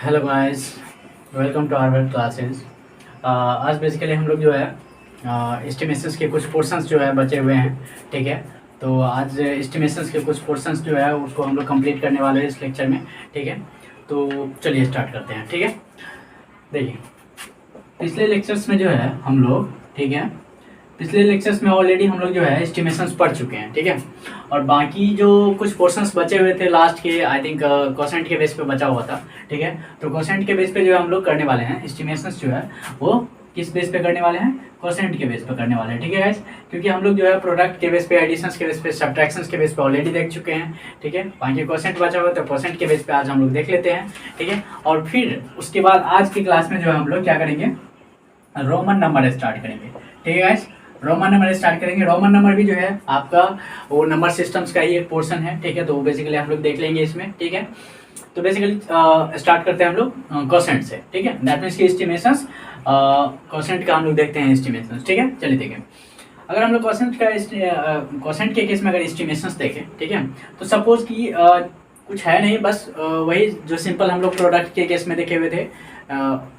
Hello guys, welcome to our classes. आज basically हम लोग जो है एस्टिमेशंस के कुछ पोर्शंस जो है बचे हुए हैं। ठीक है, तो आज एस्टिमेशंस के कुछ पोर्शंस जो है उसको हम लोग कंप्लीट करने वाले हैं इस लेक्चर में। ठीक है, तो चलिए स्टार्ट करते हैं। ठीक है, देखिए पिछले लेक्चर्स में जो है हम लोग, ठीक है, पिछले लेक्चर्स में ऑलरेडी हम लोग जो है एस्टिमेशंस पढ़ चुके हैं। ठीक है, और बाकी जो कुछ पोर्शंस बचे हुए थे लास्ट के, आई थिंक क्वोशेंट के बेस पे बचा हुआ था। ठीक है, तो क्वोशेंट के बेस पे जो है हम लोग करने वाले हैं एस्टिमेशंस जो है वो किस बेस पे करने वाले हैं, क्वोशेंट के बेस पे करने वाले हैं। ठीक है गाइस, क्योंकि हम लोग जो है प्रोडक्ट के बेस पे, एडिशंस के बेस पे, सब्ट्रैक्शंस के बेस पे ऑलरेडी देख चुके हैं। ठीक है, बाकी क्वोशेंट बचा हुआ तो क्वोशेंट के बेस पे आज हम लोग देख लेते हैं। ठीक है, और फिर उसके बाद आज की क्लास में जो है हम लोग क्या करेंगे, रोमन नंबर स्टार्ट करेंगे। ठीक है गाइस, रोमन नंबर स्टार्ट करेंगे। रोमन नंबर भी जो है आपका वो नंबर सिस्टम्स का ही एक पोर्शन है। ठीक है, तो बेसिकली हम लोग देख लेंगे इसमें। ठीक है, तो बेसिकली स्टार्ट करते हैं हम लोग क्वोशेंट से। ठीक है, दैट मीन्स की एस्टिमेशंस, क्वोशेंट का हम लोग देखते हैं एस्टिमेशंस। ठीक है, चलिए देखें। अगर हम लोग क्वोशेंट के केस में अगर एस्टिमेशंस देखें, ठीक है, तो सपोज कि कुछ है नहीं, बस वही जो सिंपल हम लोग प्रोडक्ट के केस में देखे हुए थे,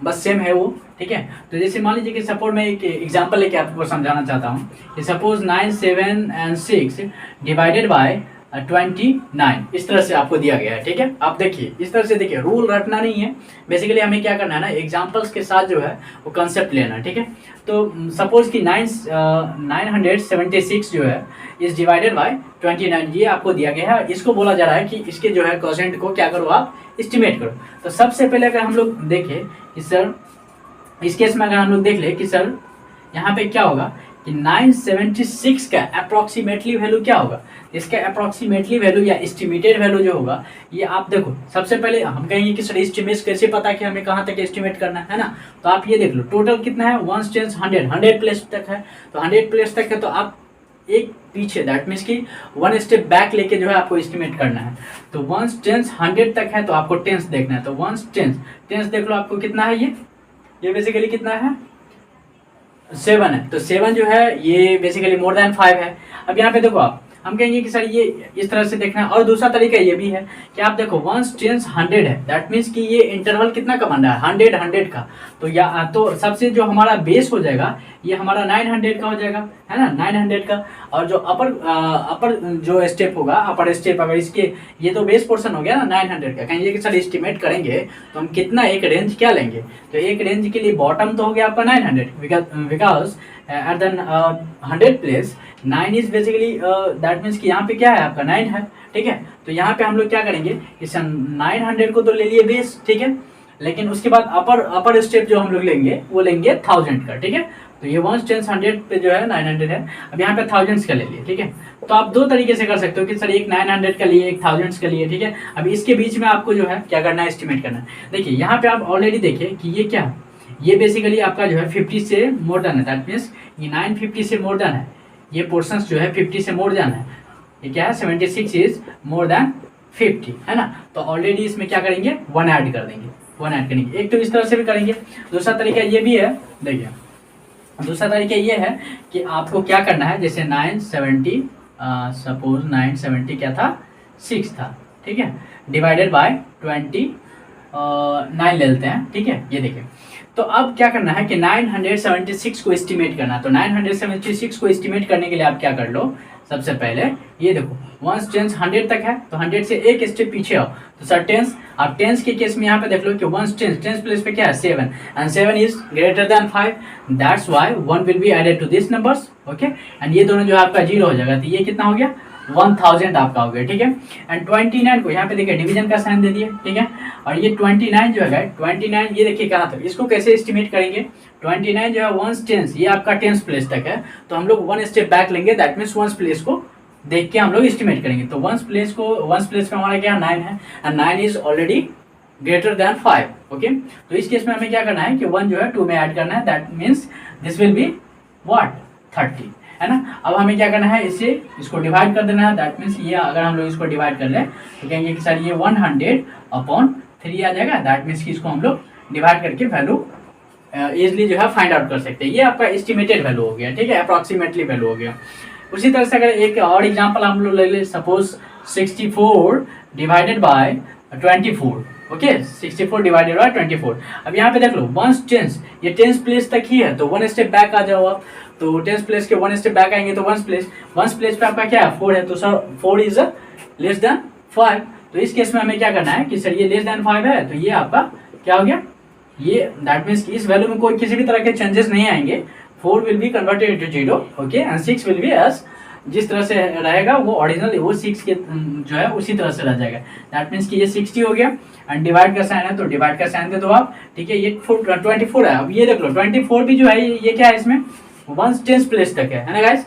बस सेम है वो। ठीक है, तो जैसे मान लीजिए कि सपोज मैं एक एग्जांपल लेके आपको समझाना चाहता हूँ कि सपोज 9, 7 एंड 6 डिवाइडेड बाय 29 इस तरह से आपको दिया गया है। ठीक है, आप देखिए इस तरह से, देखिए रूल रटना नहीं है, बेसिकली हमें क्या करना है ना, एग्जांपल्स के साथ जो है वो कंसेप्ट लेना है। ठीक है, तो सपोज कि 976 जो है इस डिवाइडेड बाय 29 ये आपको दिया गया है। इसको बोला जा रहा है कि इसके जो है क्वोशेंट को क्या करो, आप एस्टिमेट करो। तो सबसे पहले अगर हम लोग देखें कि सर, इस केस में अगर हम लोग देख ले कि सर यहाँ पे क्या होगा कि 976 का अप्रॉक्सीमेटली वैल्यू क्या होगा, इसका अप्रॉक्सीमेटली वैल्यू या एस्टिमेटेड वैल्यू जो होगा, ये आप देखो। सबसे पहले हम कहेंगे कि सर एस्टिमेट कैसे पता कि हमें कहाँ तक एस्टिमेट करना है ना, तो आप ये देख लो टोटल कितना है, 1 टेंस 100 प्लेस तक है। तो 100 प्लेस तक है तो आप एक पीछे, दैट मीन्स कि 1 स्टेप बैक लेके जो है आपको एस्टिमेट करना है। तो 1 टेंस 100 तक है तो आपको टेंस देखना है। तो 1 टेंस देख लो आपको कितना है, ये बेसिकली कितना है, 7 है। तो 7 जो है ये बेसिकली मोर देन 5 है। अब यहाँ पे देखो आप, हम कहेंगे कि सर ये इस तरह से देखना है। और दूसरा तरीका ये भी है कि आप देखो 1 टेंस 100 है, दैट मीन्स कि ये इंटरवल कितना का बन रहा है, 100 का। तो या तो सबसे जो हमारा बेस हो जाएगा ये हमारा 900 का हो जाएगा, है ना, 900 का। और जो अपर जो स्टेप होगा, अपर स्टेप अगर इसके, ये तो बेस पोर्शन हो गया ना 900 का। कहेंगे कि सर एस्टिमेट करेंगे तो हम कितना एक रेंज क्या लेंगे, तो एक रेंज के लिए बॉटम तो हो गया आपका 900, because at the 100 place 9 is basically, that means कि यहाँ पे क्या है आपका 9 है। ठीक है, तो यहाँ पे हम लोग क्या करेंगे कि 900 को तो ले लिए बेस, ठीक है, लेकिन उसके बाद अपर स्टेप जो हम लोग लेंगे वो लेंगे 1000 का। ठीक है, तो ये 1 टेंस 100 पे जो है 900 है। अब यहाँ पे 1000 का ले लिए। ठीक है, तो आप दो तरीके से कर सकते हो कि सर एक 900 का लिए, एक 1000 का लिए। ठीक है, अब इसके बीच में आपको जो है क्या करना है, एस्टिमेट करना है। देखिए यहाँ पे आप ऑलरेडी देखिए कि ये क्या है, ये बेसिकली आपका जो है 50 से मोर देन है, दैट मीन्स ये 950 से मोर देन है। ये पोर्शंस जो है 50 से मोर देन है। ये क्या है, 76 इज मोर देन 50, है ना। तो ऑलरेडी इसमें क्या करेंगे, 1 ऐड कर देंगे, 1 ऐड करेंगे। एक तो इस तरह से भी करेंगे। दूसरा तरीका ये भी है, देखिए दूसरा तरीका ये है कि आपको क्या करना है, जैसे 970, सपोज 970 क्या था, 6 था। ठीक है, डिवाइडेड बाय 29 ले लेते हैं। ठीक है, ये देखिए, तो अब क्या करना है कि 976 को एस्टिमेट करना है। तो 976 को एस्टिमेट करने के लिए आप क्या कर लो, सबसे पहले ये देखो 1 टेंस 100 तक है, तो 100 से एक स्टेप पीछे आओ। तो सर टेंस, आप टेंस के केस में यहाँ पे देख लो कि 1 टेंस प्लेस पे क्या है 7, and 7 is greater than 5, that's why 1 will be added to this numbers. Okay, and ये दोनों जो है आपका 0 हो जाएगा। तो ये कितना हो गया, 1000 आपका हो गया। ठीक है, एंड 29 को यहाँ पे देखिए डिवीजन का साइन दे दिया। ठीक है, और ये 29 जो है 29 ये देखिए कहाँ तक, इसको कैसे एस्टिमेट करेंगे, 29 जो है 1 टेंस, ये आपका टेंस प्लेस तक है। तो हम लोग 1 स्टेप बैक लेंगे, दैट मीन्स 1 प्लेस को देख के हम लोग एस्टिमेट करेंगे। तो 1 प्लेस पे हमारा क्या 9 है, and 9 is already greater than 5। Okay, तो इस केस में हमें क्या करना है कि 1 जो है 2 में ऐड करना है, that means this will be what 30, है ना। अब हमें क्या करना है, इसको डिवाइड कर देना है, दैट मीन्स ये अगर हम लोग इसको डिवाइड कर ले तो कहेंगे कि सर ये 100/3 आ जाएगा, दैट मीन्स कि इसको हम लोग डिवाइड करके वैल्यू इजिली जो है फाइंड आउट कर सकते हैं। ये आपका एस्टिमेटेड वैल्यू हो गया। ठीक है, अप्रॉक्सीमेटली वैल्यू हो गया। उसी तरह से अगर एक और एग्जांपल हम लोग ले ले, suppose 64 divided by 24। Okay 64 divided by 24। अब यहाँ पे देख लो वंस टेंस, ये टेंस प्लेस तक ही है तो वन स्टेप बैक आ जाओ आप, तो टेंस प्लेस के वन स्टेप बैक आएंगे तो वंस प्लेस पे आपका क्या है 4 है, तो सर 4 इज लेस देन 5। तो इस केस में हमें क्या करना है कि सर ये लेस देन 5 है तो ये आपका क्या हो गया, ये दैट मीन्स इस वैल्यू में कोई किसी भी तरह के चेंजेस नहीं आएंगे, 4 will be converted into 0 okay and 6 will be as जिस तरह से रहेगा वो ओरिजिनल वो 6 के जो है उसी तरह से रह जाएगा। दैट मीन्स कि ये 60 हो गया एंड डिवाइड का साइन है तो डिवाइड का साइन दे दो आप, ठीक है। ये 24 है। अब ये देख लो 24 भी जो है ये क्या है, इसमें वंस टेंस प्लेस तक है ना गाइस,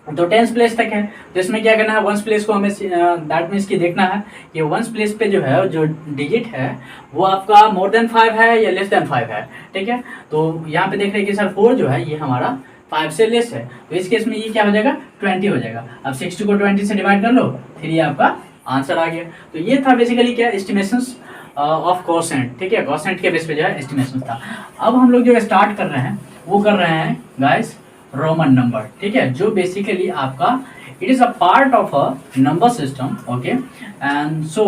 तो टेंस प्लेस तक है तो इसमें क्या करना है, वंस प्लेस को हमें दैट मीन्स कि देखना है कि वंस प्लेस पे जो है जो डिजिट है वो आपका मोर देन 5 है या लेस देन 5 है, ठीक है। तो यहाँ पे देख रहे हैं कि सर 4 जो है ये हमारा 5 से लेस है, तो इस केस में ये क्या हो जाएगा 20 हो जाएगा। अब 60 को 20 से डिवाइड कर लो फिर ये आपका आंसर आ गया। तो ये था बेसिकली क्या एस्टिमेशंस ऑफ कोसेंट, ठीक है, कोसेंट के बेस पे जो है एस्टिमेशन था। अब हम लोग जो स्टार्ट कर रहे हैं वो कर रहे हैं गाइस रोमन नंबर, ठीक है, जो बेसिकली आपका it is a part of a number system okay and so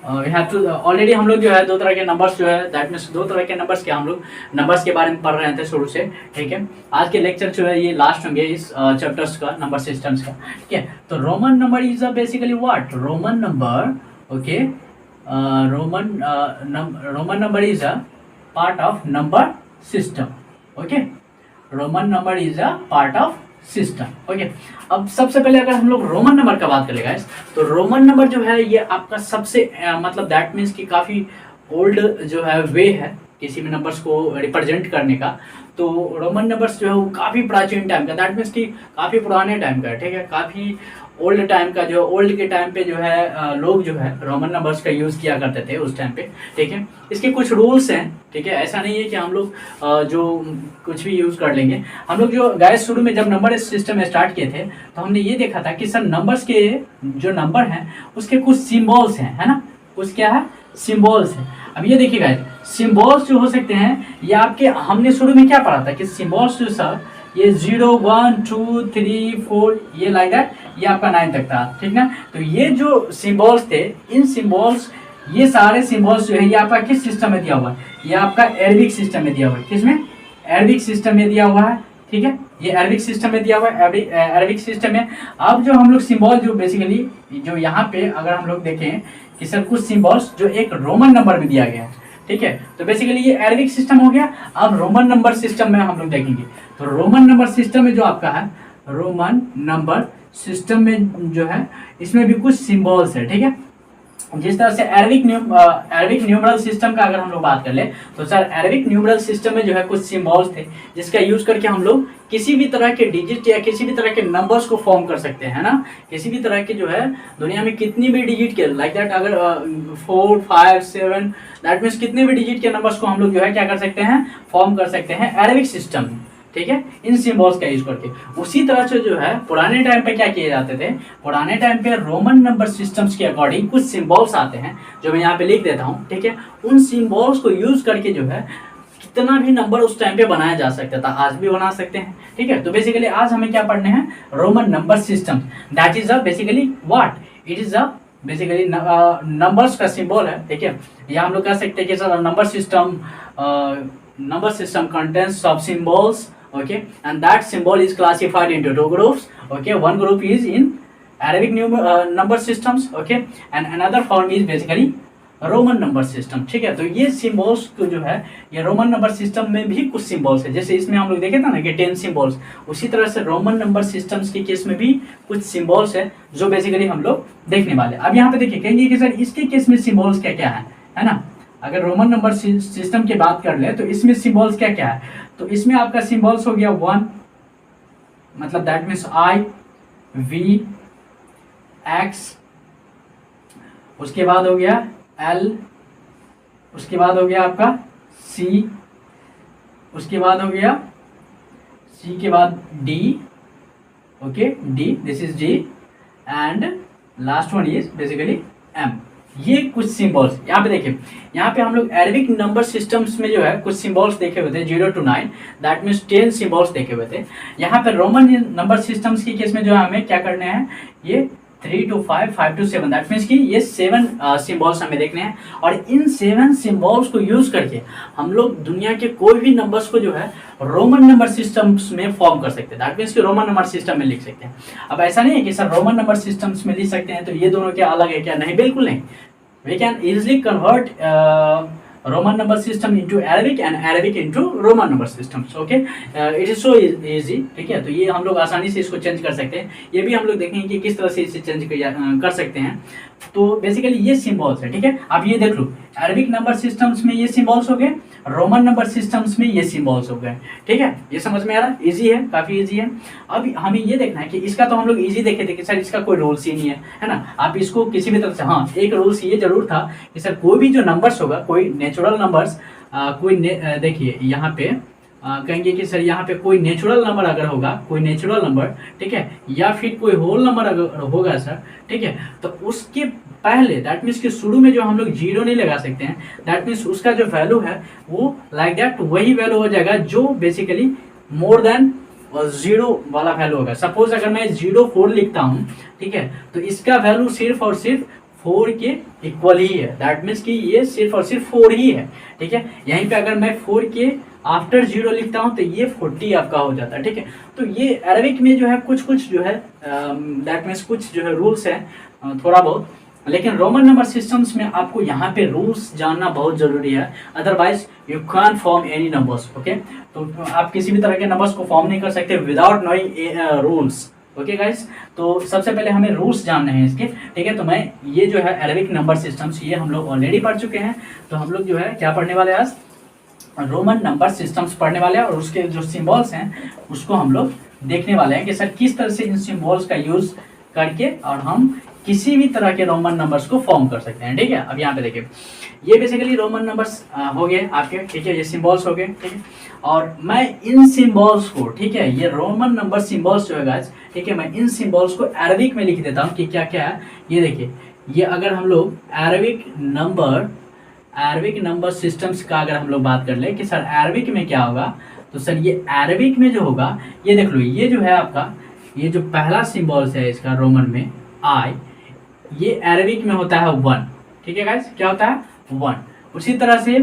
we have to already हम लोग जो है दो तरह के नंबर्स जो है दैट मीन्स दो तरह के नंबर्स के हम लोग नंबर्स के बारे में पढ़ रहे थे शुरू से, ठीक है। आज के लेक्चर जो है ये लास्ट होंगे इस चैप्टर्स का नंबर सिस्टम्स का, ठीक है। तो Roman number is a basically what Roman number okay Roman number is a part of number system okay, Roman number is a part of system okay. अब सबसे पहले अगर हम लोग रोमन नंबर का बात करें गाइस तो रोमन नंबर जो है ये आपका सबसे मतलब दैट मीन्स कि काफ़ी ओल्ड जो है वे है किसी भी नंबर्स को रिप्रेजेंट करने का। तो रोमन नंबर्स जो है वो काफ़ी प्राचीन टाइम का दैट मीन्स कि काफ़ी पुराने टाइम का, ठीक है, काफ़ी ओल्ड टाइम का जो ओल्ड के टाइम पे जो है लोग जो है रोमन नंबर्स का यूज़ किया करते थे उस टाइम पे, ठीक है। इसके कुछ रूल्स हैं, ठीक है, ऐसा नहीं है कि हम लोग जो कुछ भी यूज़ कर लेंगे। हम लोग जो गाइस शुरू में जब नंबर सिस्टम स्टार्ट किए थे तो हमने ये देखा था कि सर नंबर्स के जो नंबर हैं उसके कुछ सिम्बॉल्स हैं, है ना, कुछ क्या है सिम्बॉल्स हैं। अब ये देखिए गाइस सिम्बॉल्स जो हो सकते हैं ये आपके हमने शुरू में क्या पढ़ा था कि सिम्बॉल्स जो सर ये 0 1 2 3 4 ये लाइक दैट ये आपका 9 तक था, ठीक ना। तो ये जो सिम्बॉल्स थे इन सिम्बॉल्स ये सारे सिम्बॉल्स जो है ये आपका किस सिस्टम में दिया हुआ है, ये आपका अरबिक सिस्टम में दिया हुआ है। किसमें अरबिक सिस्टम में दिया हुआ है, ठीक है, ये अरबिक सिस्टम में दिया हुआ है, अरबिक सिस्टम में। अब जो हम लोग सिम्बॉल जो बेसिकली जो यहाँ पे अगर हम लोग देखें कि सर कुछ सिम्बॉल्स जो एक रोमन नंबर में दिया गया है, ठीक है, तो बेसिकली ये अरबिक सिस्टम हो गया। अब रोमन नंबर सिस्टम में हम लोग देखेंगे तो रोमन नंबर सिस्टम में जो आपका है रोमन नंबर सिस्टम में जो है इसमें भी कुछ सिम्बॉल्स है, ठीक है। जिस तरह से अरबिक न्यूमरल सिस्टम का अगर हम लोग बात कर ले तो सर अरबिक न्यूमरल सिस्टम में जो है कुछ सिम्बॉल्स थे जिसका यूज करके हम लोग किसी भी तरह के डिजिट या किसी भी तरह के नंबर्स को फॉर्म कर सकते हैं ना। किसी भी तरह के जो है दुनिया में कितनी भी डिजिट के लाइक दैट अगर 4 5 7 दैट मीन्स कितने भी डिजिट के नंबर्स को हम लोग जो है क्या कर सकते हैं फॉर्म कर सकते हैं अरबिक सिस्टम में, ठीक है, इन सिम्बॉल्स का यूज करके। उसी तरह से जो है पुराने टाइम पे क्या किए जाते थे, पुराने टाइम पे रोमन नंबर सिस्टम्स के अकॉर्डिंग कुछ सिम्बॉल्स आते हैं जो मैं यहाँ पे लिख देता हूँ, ठीक है। उन सिम्बॉल्स को यूज करके जो है कितना भी नंबर उस टाइम पे बनाया जा सकता था, आज भी बना सकते हैं, ठीक है। तो बेसिकली आज हमें क्या पढ़ने हैं Roman number system, that is a basically what it is a basically numbers का सिंबल है, ठीक है। या हम लोग कह सकते हैं कि sir number system contents of symbols okay, and that symbol is classified into two groups, okay. One group is in Arabic number systems, okay, and another form is basically Roman number system, ठीक है। तो ये symbols को जो है ये Roman number system में भी कुछ सिम्बॉल्स है, जैसे इसमें हम लोग देखे था ना कि 10 सिम्बॉल्स, उसी तरह से रोमन नंबर सिस्टम्स के केस में भी कुछ सिम्बॉल्स है जो बेसिकली हम लोग देखने वाले। अब यहाँ पे देखिए कहेंगे कि सर इसके केस में सिम्बॉल्स क्या क्या है ना। अगर रोमन नंबर सिस्टम की बात कर ले तो इसमें सिम्बॉल्स क्या क्या है, तो इसमें आपका सिम्बॉल्स हो गया 1 मतलब that means I V X, उसके बाद हो गया L, उसके बाद हो गया आपका C, उसके बाद हो गया C के बाद D, okay D, this is D and last one is basically M। ये कुछ सिंबल्स यहाँ पे देखिए, यहाँ पे हम लोग अरबिक नंबर सिस्टम्स में जो है कुछ सिंबल्स देखे हुए थे 0 to 9 दैट मीन्स 10 सिंबल्स देखे हुए थे। यहाँ पे रोमन नंबर सिस्टम्स के केस में जो है हमें क्या करने हैं ये 3 to 5, 5 to 7, दैट मीन्स कि ये 7 सिम्बॉल्स हमें देखने हैं और इन 7 सिम्बॉल्स को यूज करके हम लोग दुनिया के कोई भी नंबर्स को जो है रोमन नंबर सिस्टम्स में फॉर्म कर सकते हैं, दैट मीन्स कि रोमन नंबर सिस्टम में लिख सकते हैं। अब ऐसा नहीं है कि सर रोमन नंबर सिस्टम्स में लिख सकते हैं तो ये दोनों क्या अलग है क्या, नहीं, बिल्कुल नहीं। We can easily convert Roman number system into Arabic and Arabic into Roman number systems, okay? It is so easy, ठीक है। तो ये हम लोग आसानी से इसको चेंज कर सकते हैं, ये भी हम लोग देखेंगे कि किस तरह से इसे चेंज कर सकते हैं। तो बेसिकली ये सिम्बॉल्स है, ठीक है। अब ये देख लो, अरबिक नंबर सिस्टम्स में ये सिम्बॉल्स हो गए, रोमन नंबर सिस्टम्स में ये सिम्बॉल्स हो गए, ठीक है। ये समझ में आ रहा है, इजी है, काफी इजी है। अब हमें ये देखना है कि इसका तो हम लोग इजी देखे थे कि सर इसका कोई रूल्स ही नहीं है ना। आप इसको किसी भी तरह से, हाँ एक रूल्स ये जरूर था कि सर कोई भी जो नंबर्स होगा, कोई नेचुरल नंबर्स, देखिए यहाँ पे कहेंगे कि सर यहाँ पे कोई नेचुरल नंबर अगर होगा, कोई नेचुरल नंबर, ठीक है, या फिर कोई होल नंबर अगर होगा सर, ठीक है, तो उसके पहले दैट मीन्स कि शुरू में जो हम लोग जीरो नहीं लगा सकते हैं, दैट मीन्स उसका जो वैल्यू है वो लाइक दैट वही वैल्यू हो जाएगा जो बेसिकली मोर देन जीरो वाला वैल्यू होगा। सपोज अगर मैं 0.4 लिखता हूँ, ठीक है, तो इसका वैल्यू सिर्फ और सिर्फ 4 के इक्वल ही है, दैट मीन्स कि ये सिर्फ और सिर्फ 4 ही है, ठीक है। यहीं पे अगर मैं 4 के आफ्टर 0 लिखता हूँ तो ये 40 आपका हो जाता है, ठीक है। तो ये अरबिक में जो है कुछ जो है दैट मीन्स कुछ जो है रूल्स है थोड़ा बहुत, लेकिन रोमन नंबर सिस्टम्स में आपको यहाँ पे रूल्स जानना बहुत जरूरी है, otherwise you can form any numbers, okay. तो आप किसी भी तरह के नंबर्स को फॉर्म नहीं कर सकते without knowing rules, okay guys. तो सबसे पहले हमें रूल्स जानने हैं इसके, ठीक है। तो मैं ये जो है अरबिक नंबर सिस्टम्स ये हम लोग ऑलरेडी पढ़ चुके हैं, तो हम लोग जो है क्या पढ़ने वाले आज, रोमन नंबर सिस्टम्स पढ़ने वाले हैं और उसके जो सिंबल्स हैं उसको हम लोग देखने वाले हैं कि सर किस तरह से इन सिंबल्स का यूज करके और हम किसी भी तरह के रोमन नंबर्स को फॉर्म कर सकते हैं, ठीक है। अब यहाँ पे देखिए ये बेसिकली रोमन नंबर्स हो गए आपके, ठीक है, ये सिंबल्स हो गए, ठीक है। और मैं इन सिंबल्स को, ठीक है, ये रोमन नंबर सिंबल्स जो है गाइस, ठीक है, मैं इन सिंबल्स को अरबिक में लिख देता हूँ कि क्या क्या है। ये देखिए, ये अगर हम लोग अरबिक नंबर सिस्टम्स का अगर हम लोग बात कर ले कि सर अरबिक में क्या होगा, तो सर ये अरबिक में जो होगा, ये देख लो, ये जो है आपका, ये जो पहला सिंबल्स है इसका रोमन में आई, ये अरबिक में होता है 1, ठीक है गाइस, क्या होता है 1। उसी तरह से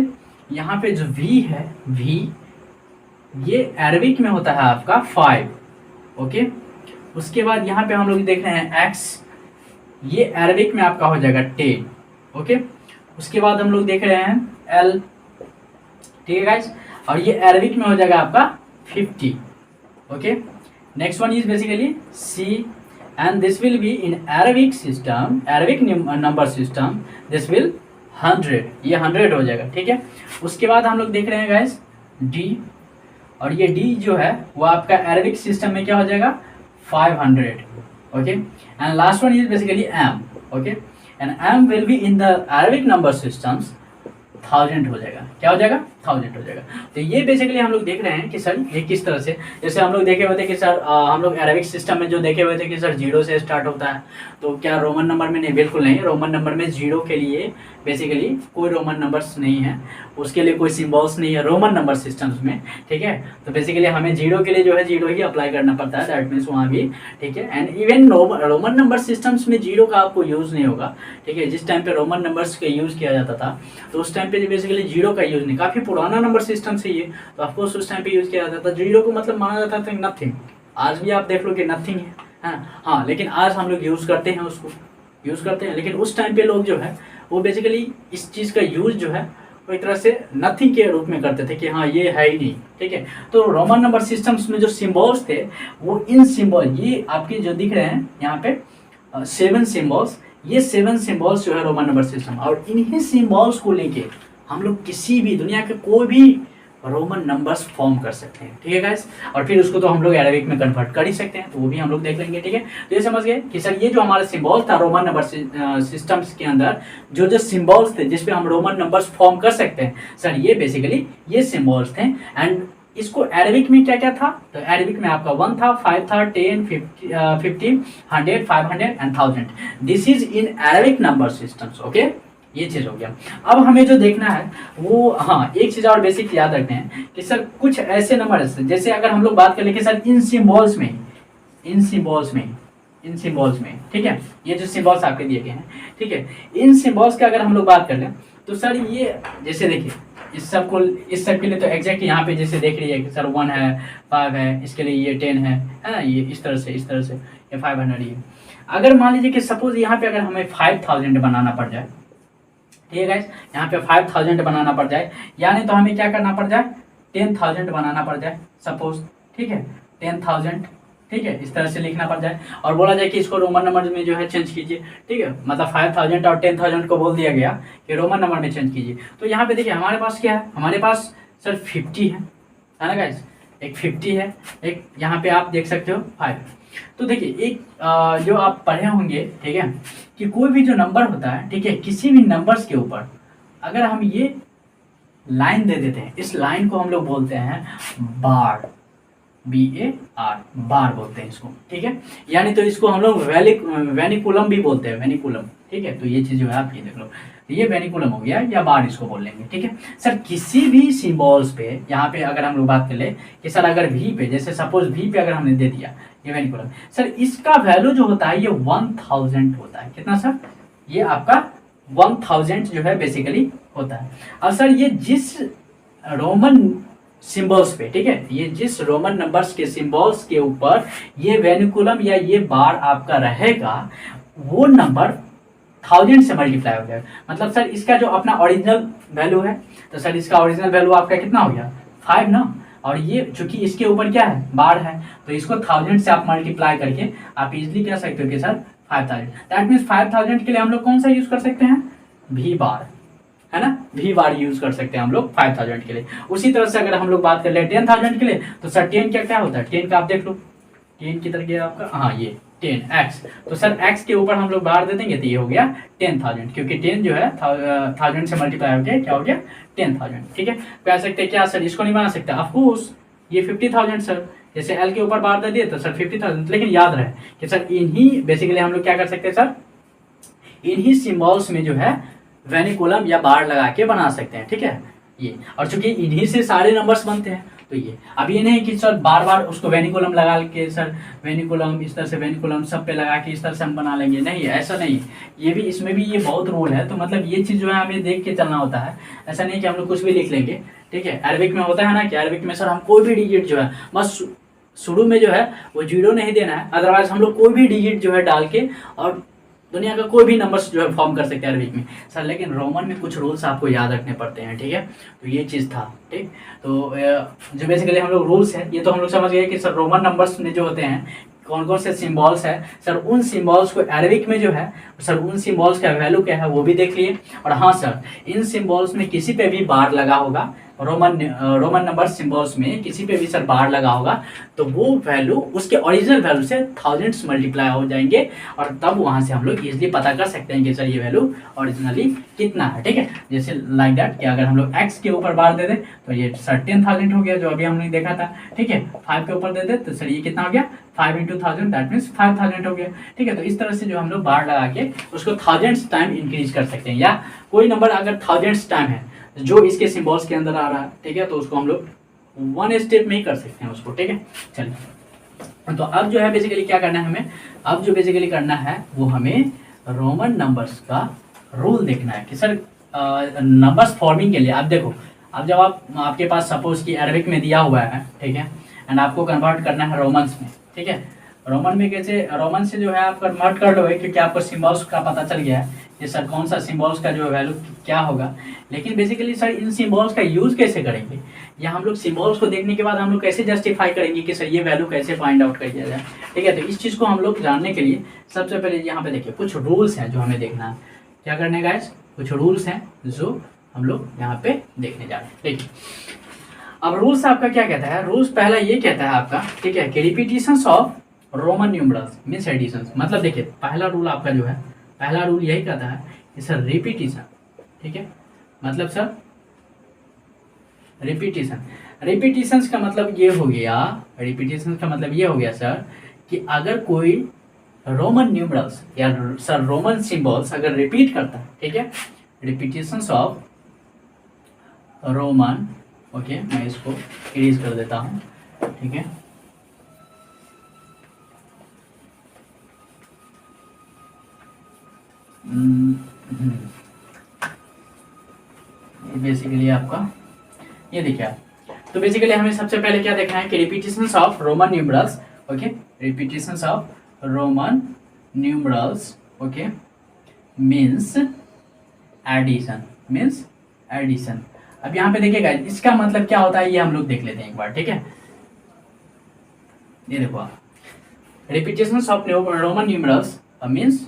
यहाँ पे जो वी है, वी, ये अरबिक में होता है आपका 5, ओके। उसके बाद यहाँ पे हम लोग देख रहे हैं एक्स, ये अरबिक में आपका हो जाएगा 10, ओके। उसके बाद हम लोग देख रहे हैं एल, ठीक है गाइस, और ये अरबिक में हो जाएगा आपका 50, okay. Next one is basically C, and this will be in Arabic system, Arabic number system, this will 100, ये 100 हो जाएगा, ठीक है। उसके बाद हम लोग देख रहे हैं गाइस D, और ये D जो है वो आपका Arabic सिस्टम में क्या हो जाएगा 500, okay. And last one is basically M, okay, and M will be in the Arabic number systems 1000 हो जाएगा, क्या हो जाएगा 1000 हो जाएगा। तो ये बेसिकली हम लोग देख रहे हैं कि सर ये किस तरह से, जैसे हम लोग देखे हुए थे कि सर हम लोग अरबिक सिस्टम में जो देखे हुए थे कि सर 0 से स्टार्ट होता है, तो क्या रोमन नंबर में नहीं, बिल्कुल नहीं। रोमन नंबर में 0 के लिए बेसिकली कोई रोमन नंबर्स नहीं है, उसके लिए कोई सिम्बॉल्स नहीं है रोमन नंबर सिस्टम्स में, ठीक है। तो बेसिकली हमें 0 के लिए जो है 0 ही अप्लाई करना पड़ता है, दैट मीन्स वहाँ भी, ठीक है। And even Roman number systems में 0 का आपको यूज़ नहीं होगा, ठीक है। जिस टाइम पे रोमन नंबर्स का यूज़ किया जाता था तो उस टाइम पे बेसिकली 0 का यूज़ नहीं, काफ़ी पुराना नंबर सिस्टम से ये, तो ऑफकोर्स उस टाइम पे यूज़ किया जाता था। 0 को मतलब माना जाता था नथिंग, आज भी आप देख लो कि नथिंग है, हाँ, लेकिन आज हम लोग यूज़ करते हैं, उसको यूज़ करते हैं। लेकिन उस टाइम पे लोग जो है वो बेसिकली इस चीज़ का यूज़ जो है वो एक तरह से नथिंग के रूप में करते थे कि हाँ ये है ही नहीं, ठीक है। तो रोमन नंबर सिस्टम्स में जो सिम्बॉल्स थे वो इन सिम्बॉल, ये आपके जो दिख रहे हैं यहाँ पे 7 सिम्बॉल्स, ये 7 सिम्बॉल्स जो है रोमन नंबर सिस्टम, और इन्हीं सिम्बॉल्स को लेके हम लोग किसी भी दुनिया के कोई भी रोमन नंबर्स फॉर्म कर सकते हैं, ठीक है गाइस। और फिर उसको तो हम लोग अरबिक में कन्वर्ट कर ही सकते हैं, तो वो भी हम लोग देख लेंगे, ठीक है। तो ये समझ गए कि सर ये जो हमारा सिम्बॉल था रोमन नंबर सिस्टम्स के अंदर जो सिम्बॉल्स थे जिसपे हम रोमन नंबर्स फॉर्म कर सकते हैं, सर ये बेसिकली ये सिम्बॉल्स थे। एंड इसको अरबिक में क्या क्या था, तो अरबिक में आपका 1 था, 5 था, 10, 50, 100, 500 and 1000। This is in Arabic number systems, okay. ये चीज़ हो गया। अब हमें जो देखना है वो, हाँ, एक चीज़ और बेसिक याद रखते हैं कि सर कुछ ऐसे नंबर, जैसे अगर हम लोग बात कर ले कि सर इन सिम्बॉल्स में इन सिम्बॉल्स में, ठीक है, ये जो सिम्बॉल्स आपके दिए गए हैं, ठीक है, इन सिम्बॉल्स की अगर हम लोग बात कर लें तो सर ये जैसे देखिए इस सब के लिए तो एग्जैक्ट यहाँ पे जैसे देख रही है कि सर 1 है 5 है, इसके लिए ये 10 है ना, ये इस तरह से ये 500 ये। अगर मान लीजिए कि सपोज यहाँ पे अगर हमें 5000 बनाना पड़ जाए, ठीक है गाइस, यहाँ पे 5000 बनाना पड़ जाए, यानी तो हमें क्या करना पड़ जाए 10,000 बनाना पड़ जाए सपोज, ठीक है 10,000, ठीक है, इस तरह से लिखना पड़ जाए और बोला जाए कि इसको रोमन नंबर में जो है चेंज कीजिए, ठीक है, मतलब 5000 और 10,000 को बोल दिया गया कि रोमन नंबर में चेंज कीजिए। तो यहाँ पे देखिए हमारे पास क्या है, हमारे पास सर 50 है ना गाइस, एक 50 है, एक यहाँ पे आप देख सकते हो 5। तो देखिए एक जो आप पढ़े होंगे, ठीक है, कि कोई भी जो नंबर होता है, ठीक है, किसी भी नंबर्स के ऊपर अगर हम ये लाइन दे देते हैं, इस लाइन को हम लोग बोलते हैं बार, BAR, बार बोलते हैं इसको, ठीक है, यानी तो इसको हम लोग वेनिकुलम भी बोलते हैं, वेनिकुलम, ठीक है। तो ये चीज जो है आप ये देख लो, तो ये वेनिकुलम हो गया या बार इसको बोल लेंगे, ठीक है। सर किसी भी सिंबल्स पे यहाँ पे अगर हम लोग बात कर ले कि सर अगर V पे, जैसे सपोज V पे अगर हमने दे दिया ये वेनिकुलम, सर इसका वैल्यू जो होता है ये 1000 होता है, कितना सर, ये आपका 1000 जो है बेसिकली होता है। अब सर ये जिस रोमन सिंबल्स पे, ठीक है, ये जिस रोमन नंबर्स के सिंबल्स के ऊपर ये वेनिकुलम या ये बार आपका रहेगा, वो नंबर 1000 से मल्टीप्लाई हो जाएगा। मतलब सर इसका जो अपना ओरिजिनल वैल्यू है, तो सर इसका ओरिजिनल वैल्यू आपका कितना हो गया 5 ना, और ये चूंकि इसके ऊपर क्या है बार है, तो इसको 1000 से आप मल्टीप्लाई करके आप इजिली कह सकते हो कि सर 5000। दैट मीन्स 5000 के लिए हम लोग कौन सा यूज कर सकते हैं, V बार, है ना, V बार यूज कर सकते हैं हम लोग 5000 के लिए। उसी तरह से अगर हम लोग बात कर ले 10,000 के लिए, तो सर 10 क्या क्या होता है, 10 का आप देख लो, 10 की तरह गया आपका, हाँ ये 10x, तो सर x के ऊपर हम लोग बार दे देंगे तो ये हो गया 10,000, क्योंकि 10 जो है 1000 से मल्टीप्लाई हो गया, क्या हो गया 10,000, ठीक है। कह सकते हैं क्या सर इसको नहीं बना सकते, ऑफकोर्स ये 50,000 सर, जैसे L के ऊपर बार दे दिए तो सर 50,000, लेकिन याद रहे कि सर इन्हीं बेसिकली हम लोग क्या कर सकते हैं सर, इन्हीं सिंबल्स में जो है वेनिकुलम या बार लगा के बना सकते हैं, ठीक है ये, और चूंकि इन्हीं से सारे नंबर्स बनते हैं तो ये, अब ये नहीं कि सर बार बार उसको वेनिकुलम लगा के सर वेनिकुलम इस तरह से वेनिकुलम सब पे लगा के इस तरह से हम बना लेंगे, नहीं ऐसा नहीं, ये भी इसमें भी ये बहुत रूल है। तो मतलब ये चीज़ जो है हमें देख के चलना होता है, ऐसा नहीं कि हम लोग कुछ भी लिख लेंगे, ठीक है। अरबिक में होता है ना कि अरबिक में सर हम कोई भी डिजिट जो है बस शुरू में जो है वो 0 नहीं देना है, अदरवाइज हम लोग कोई भी डिजिट जो है डाल के और दुनिया का कोई भी नंबर्स जो है फॉर्म कर सकते हैं अरबिक में सर, लेकिन रोमन में कुछ रूल्स आपको याद रखने पड़ते हैं, ठीक है। तो ये चीज़ था, ठीक। तो जो बेसिकली हम लोग रूल्स है, ये तो हम लोग समझ गए कि सर रोमन नंबर्स में जो होते हैं कौन कौन से सिंबल्स है, सर उन सिंबल्स को अरबिक में जो है सर उन सिंबल्स का वैल्यू क्या है वो भी देख लिए। और हाँ सर इन सिंबल्स में किसी पे भी बार लगा होगा, रोमन नंबर सिंबल्स में किसी पे भी सर बार लगा होगा तो वो वैल्यू उसके ओरिजिनल वैल्यू से 1000 मल्टीप्लाई हो जाएंगे, और तब वहां से हम लोग इजीली पता कर सकते हैं कि सर ये वैल्यू ओरिजिनली कितना है, ठीक है। जैसे लाइक दैट कि अगर हम लोग x के ऊपर बार दे दें तो ये सर 10,000 हो गया जो अभी हमने देखा था, ठीक है। 5 के ऊपर दे दे तो सर ये कितना हो गया 5 × 1000, दैट मीन्स 5000 हो गया, ठीक है। तो इस तरह से जो हम लोग बार लगा के उसको 1000 टाइम इंक्रीज कर सकते हैं, या कोई नंबर अगर 1000 टाइम है जो इसके सिंबल्स के अंदर आ रहा है, ठीक है, तो उसको हम लोग 1 स्टेप में ही कर सकते हैं उसको, ठीक है। चलिए तो अब जो है बेसिकली क्या करना है हमें, अब जो बेसिकली करना है वो हमें रोमन नंबर्स का रूल देखना है कि सर नंबर्स फॉर्मिंग के लिए आप देखो, अब जब आपके पास सपोज कि अरबिक में दिया हुआ है, ठीक है, एंड आपको कन्वर्ट करना है रोमन्स में, ठीक है। रोमन में कैसे, रोमन से जो है आप कन्वर्ट कर लो क्योंकि आपको सिंबल्स का पता चल गया है कि सर कौन सा सिंबल्स का जो वैल्यू क्या होगा। लेकिन बेसिकली सर इन सिंबल्स का यूज़ कैसे करेंगे, या हम लोग सिंबल्स को देखने के बाद हम लोग कैसे जस्टिफाई करेंगे कि सर ये वैल्यू कैसे फाइंड आउट कर दिया जाए, ठीक है। तो इस चीज़ को हम लोग जानने के लिए सबसे पहले यहाँ पे देखिए कुछ रूल्स हैं जो हमें देखना है, क्या करने गाइस, कुछ रूल्स हैं जो हम लोग यहाँ पे देखने जा रहे हैं। देखिए अब रूल्स आपका क्या कहता है, रूल्स पहला ये कहता है आपका, ठीक है, कि repetitions of Roman numerals means additions. मतलब देखिए पहला रूल आपका जो है, पहला रूल यही कहता है कि सर रिपीटिशन, ठीक है, मतलब सर रिपीटिशंस का मतलब ये हो गया, रिपीटिशंस का मतलब ये हो गया सर कि अगर कोई रोमन न्यूमरल्स या सर रोमन सिंबल्स अगर रिपीट करता है, ठीक है, रिपीटिशंस ऑफ रोमन, ओके मैं इसको इरेज कर देता हूँ, ठीक है। बेसिकली आपका ये देखिए आप, तो बेसिकली हमें सबसे पहले क्या देखना है कि repetitions of Roman numerals, okay, repetitions of Roman numerals, okay, means addition, means addition. अब यहाँ पे देखिएगा इसका मतलब क्या होता है ये हम लोग देख लेते हैं एक बार, ठीक है। ये देखो आप, repetitions of Roman numerals means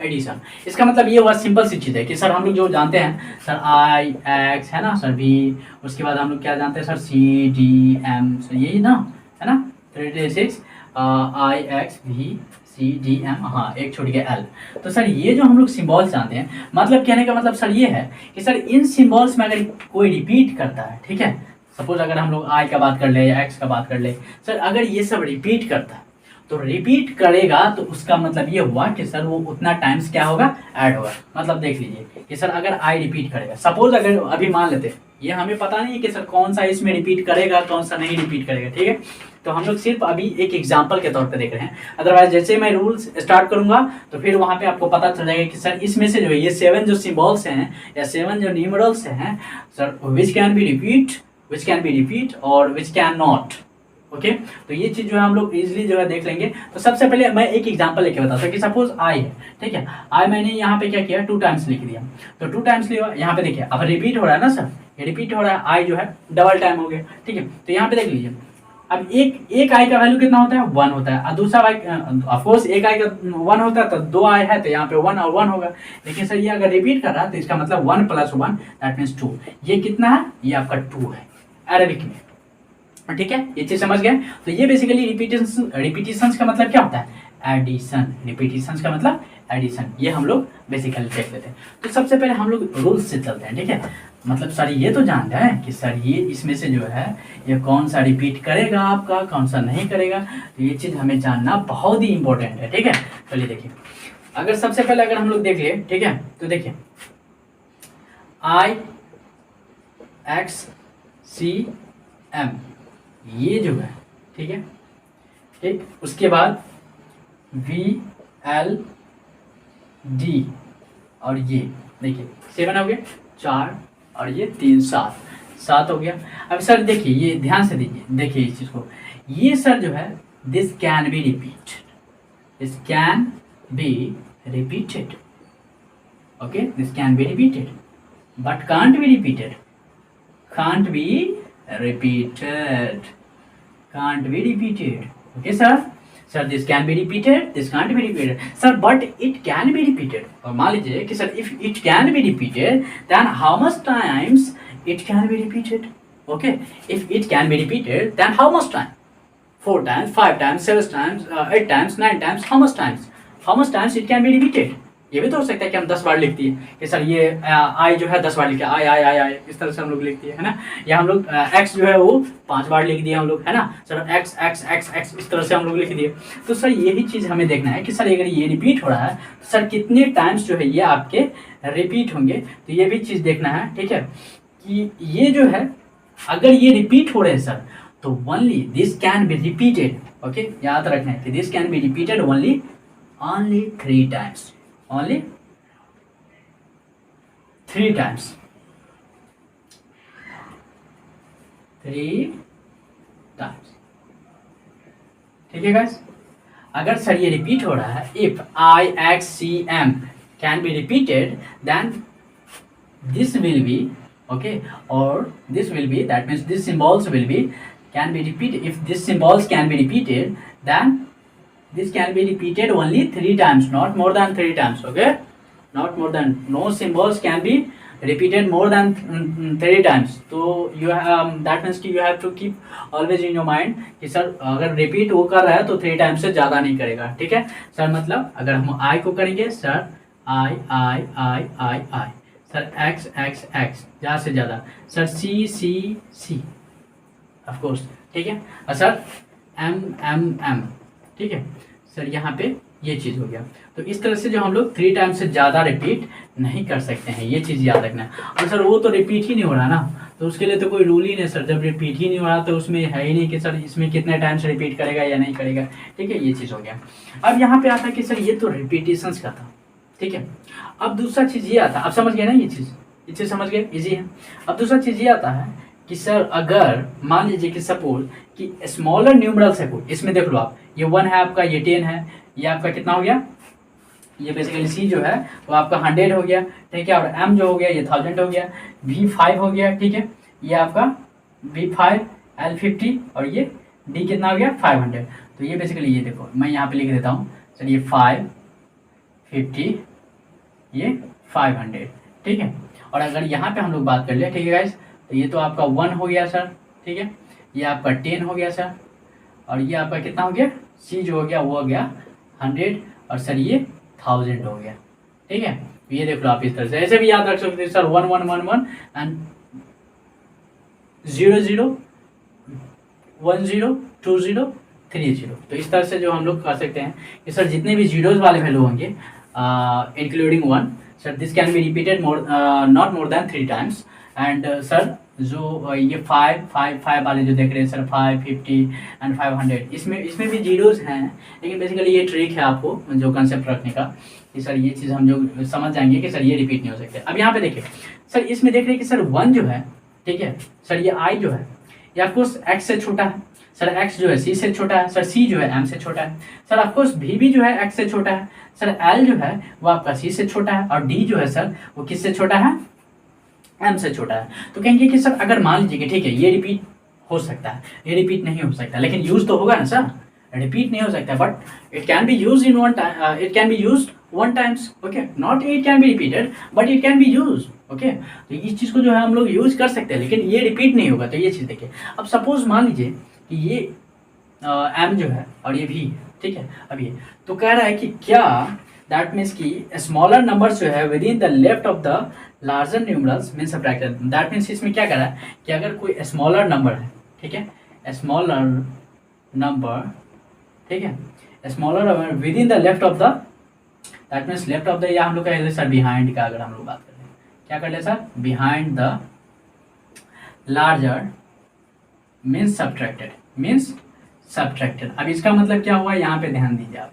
addition. इसका मतलब ये हुआ सिंपल सी चीज़ है कि सर हम लोग जो जानते हैं सर आई एक्स है ना सर भी, उसके बाद हम लोग क्या जानते हैं sir C D M, sir यही ना है ना 3 6 आई एक्स भी सी डी एम, हाँ एक छोड़ के एल। तो सर ये जो हम लोग सिम्बॉल्स जानते हैं, मतलब कहने का मतलब सर ये है कि सर इन सिम्बॉल्स में अगर कोई रिपीट करता है, ठीक है, सपोज अगर हम लोग आई का बात कर ले या एक्स का बात कर ले, सर अगर ये सब रिपीट करता है तो रिपीट करेगा तो उसका मतलब ये हुआ कि सर वो उतना टाइम्स क्या होगा, ऐड होगा। मतलब देख लीजिए कि सर अगर आई रिपीट करेगा, सपोज अगर अभी मान लेते हैं, ये हमें पता नहीं है कि सर कौन सा इसमें रिपीट करेगा कौन सा नहीं रिपीट करेगा, ठीक है, तो हम लोग सिर्फ अभी एक एग्जाम्पल के तौर पे देख रहे हैं। अदरवाइज जैसे मैं रूल्स स्टार्ट करूंगा तो फिर वहां पे आपको पता चल जाएगा कि सर इसमें से जो है ये 7 जो सिम्बॉल्स हैं या 7 जो न्यूमरल्स हैं sir, which can be repeat और विच कैन नॉट, ओके। तो ये चीज जो है हम लोग इजीली जो है देख लेंगे। तो सबसे पहले मैं एक एग्जांपल लेके बताता हूँ कि सपोज आई है, ठीक है, आई मैंने यहाँ पे क्या किया 2 टाइम्स लिख दिया, तो 2 टाइम्स लिया, यहाँ पे देखिए अब रिपीट हो रहा है ना सर, ये रिपीट हो रहा है, आई जो है डबल टाइम हो गया, ठीक है। तो यहाँ पे देख लीजिए अब एक आई का वैल्यू कितना होता है 1 होता है, और दूसरा आई ऑफकोर्स एक आई का 1 होता है तो 2 आई है तो यहाँ पे 1 और 1 होगा। लेकिन सर ये अगर रिपीट कर रहा है तो इसका मतलब 1 + 1 दैट मीन्स 2। ये कितना है, ये आपका 2 है अरेबिक में, ठीक है, ये चीज समझ गए। तो ये बेसिकली रिपीटिशंस का मतलब क्या होता है, एडिशन। रिपीटिशंस का मतलब एडिशन, ये हम लोग बेसिकली देख लेते हैं। तो सबसे पहले हम लोग रूल्स से चलते हैं, ठीक है। मतलब सर ये तो जानते हैं कि सर ये इसमें से जो है ये कौन सा रिपीट करेगा आपका, कौन सा नहीं करेगा, तो ये चीज हमें जानना बहुत ही इंपॉर्टेंट है, ठीक है। चलिए देखिए, अगर सबसे पहले अगर हम लोग देख लिए, ठीक है, तो देखिए आई एक्स सी एम ये जो है, ठीक है, ठीक, उसके बाद वी एल डी और ये देखिए 7 हो गया, 4 और ये 3 7 हो गया। अब सर देखिए ये ध्यान से देखिए इस चीज को, ये सर जो है this can be repeated, okay, this can be repeated but can't be repeated, okay sir this can be repeated, this can't be repeated sir, but it can be repeated। और मान लीजिए कि sir if it can be repeated then how much times it can be repeated, okay, if it can be repeated then how much time, 4 times 5 times 7 times 8 times 9 times, how much times it can be repeated। ये भी तो हो सकता है कि हम 10 बार लिख दिए कि सर ये आई जो है 10 बार लिखे, आई इस तरह से हम लोग लिख दिए है ना, या हम लोग एक्स जो है वो 5 बार लिख दिए हम लोग, है ना sir, x x x x इस तरह से हम लोग लिख दिए। तो सर यही चीज़ हमें देखना है कि सर अगर ये रिपीट हो रहा है तो सर कितने टाइम्स जो है ये आपके रिपीट होंगे, तो ये भी चीज़ देखना है, ठीक है, कि ये जो है अगर ये रिपीट हो रहे हैं सर तो only this can be repeated, okay, याद रखना है कि this can be repeated only 3 times, only 3 times, 3 times, ठीक है गाइस। अगर सर ये रिपीट हो रहा है, if I X C M can be repeated then this will be, okay, or this will be, that means this symbols will be can be repeated, if this symbols can be repeated then this can be repeated only 3 times, not more than 3 times, okay, not more than, no symbols can be repeated more than 3 times। तो you that means कि you have to keep always in your mind कि sir अगर repeat वो कर रहा है तो 3 times से ज़्यादा नहीं करेगा, ठीक है सर। मतलब अगर हम आई को करेंगे sir I I I I I, sir x x x ज़्यादा से ज़्यादा, सर सी सी सी ऑफकोर्स, ठीक है, और सर एम एम एम, ठीक है सर, यहाँ पे ये चीज़ हो गया। तो इस तरह से जो हम लोग 3 टाइम से ज़्यादा रिपीट नहीं कर सकते हैं, ये चीज़ याद रखना है। और सर वो तो रिपीट ही नहीं हो रहा ना, तो उसके लिए तो कोई रूल ही नहीं सर, जब रिपीट ही नहीं हो रहा तो उसमें है ही नहीं कि सर इसमें कितने टाइम से रिपीट करेगा या नहीं करेगा, ठीक है, ये चीज़ हो गया। अब यहाँ पे आता है कि सर ये तो रिपीटिशंस का था, ठीक है। अब दूसरा चीज़ ये आता है, अब समझ गए ना ये चीज़ समझ गए, इजी है। अब दूसरा चीज़ ये आता है कि सर अगर मान लीजिए कि सपोज कि स्मॉलर न्यूमरल्स है कोई, इसमें देख लो आप, ये 1 है आपका, ये 10 है, ये आपका कितना हो गया, ये बेसिकली सी जो है वो आपका 100 हो गया, ठीक है, और एम जो हो गया ये 1000 हो गया, V5 हो गया, ठीक है, ये आपका V5 L50 और ये D कितना हो गया 500। तो ये बेसिकली ये देखो मैं यहाँ पे लिख देता हूँ सर, ये 550 ये 500, ठीक है। और अगर यहाँ पे हम लोग बात कर ले, ठीक है गाइस, तो ये तो आपका 1 हो गया सर, ठीक है, ये आपका 10 हो गया सर, और ये आपका कितना हो गया, सी जो हो गया वो हो गया 100, और सर ये 1000 हो गया, ठीक है। ये देख लो आप इस तरह से ऐसे भी याद रख सकते हैं सर, 1 1 1 1 एंड 0 0 1 0 2 0 3 0। तो इस तरह से जो हम लोग कर सकते हैं कि सर जितने भी जीरोज वाले वैल्यू होंगे including 1, sir this can be repeated not more than 3 times. And sir जो ये 5 वाले जो देख रहे हैं सर, 550 एंड 500, इसमें भी जीरोज हैं, लेकिन बेसिकली ये ट्रिक है आपको जो कंसेप्ट रखने का कि सर ये चीज़ हम जो समझ जाएंगे कि सर ये रिपीट नहीं हो सकते। अब यहाँ पे देखिए सर, इसमें देख रहे हैं कि सर 1 जो है, ठीक है सर, ये I जो है ये ऑफकोर्स x से छोटा है सर, x जो है c से छोटा है सर, c जो है m से छोटा है सर, ऑफकोर्स v भी जो है x से छोटा है सर, l जो है वो आपका c से छोटा है, और d जो है सर वो किससे छोटा है, m से छोटा है। तो कहेंगे कि सर अगर मान लीजिए कि ठीक है ये रिपीट हो सकता है, ये रिपीट नहीं हो सकता, लेकिन यूज तो होगा ना सर, रिपीट नहीं हो सकता, but it can be use in one time, it can be use 1 times, okay, not it can be repeated but it can be use, okay. तो इस चीज़ को जो है हम लोग यूज कर सकते हैं, लेकिन ये रिपीट नहीं होगा। तो ये चीज़ देखिए, अब सपोज मान लीजिए कि ये m जो है और ये v, ठीक है, अब ये तो कह रहा है कि क्या दैट मीन्स कि स्मॉलर नंबर्स जो है with in the left of the larger numerals mean subtracted. That means इसमें क्या कह रहा है कि अगर कोई स्मॉलर नंबर है, ठीक है, स्मॉलर नंबर, ठीक है, smaller number with in the left of the, that means left of the, या हम लोग कह सर बिहाइंड का अगर हम लोग बात करें, क्या कर ले sir, behind the larger means subtracted, means subtracted. अब इसका मतलब क्या हुआ, यहाँ पे ध्यान दीजिए आप,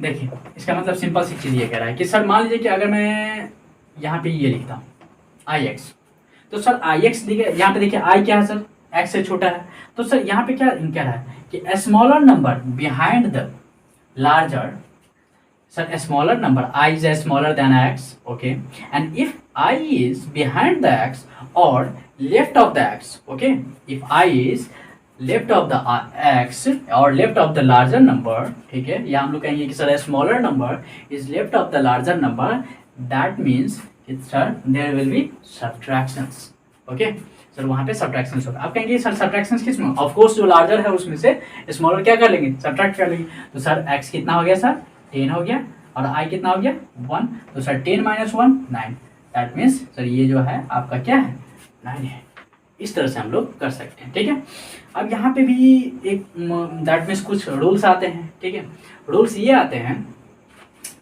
देखिए इसका मतलब सिंपल सी चीज़ ये कह रहा है कि सर मान लीजिए कि अगर मैं यहाँ पे ये लिखता हूँ ix, तो सर ix देखिए यहाँ पे देखिए i क्या है सर, x से छोटा है, तो सर यहाँ पे क्या कह रहा है कि smaller number behind the larger, sir smaller number I is smaller than x, okay, and if I is behind the x or left of the x, okay, if I is left of the x or left of the larger number, ठीक है, या हम लोग कहेंगे कि sir smaller number is left of the larger number, that means it's sir there will be subtractions, okay, sir वहाँ पे subtractions होगा। आप कहेंगे सर सब्ट्रैक्शंस किस में, ऑफ कोर्स जो लार्जर है उसमें से स्मॉलर क्या कर लेंगे, सब्ट्रैक्ट कर लेंगे। तो सर x कितना हो गया सर, 10 हो गया, और i कितना हो गया 1, तो सर 10 - 1 9, दैट मीन्स सर ये जो है आपका क्या है 9 है। इस तरह से हम लोग कर सकते हैं, ठीक है। अब यहाँ पे भी एक दैट मीन्स कुछ रूल्स आते हैं, ठीक है। रूल्स ये आते हैं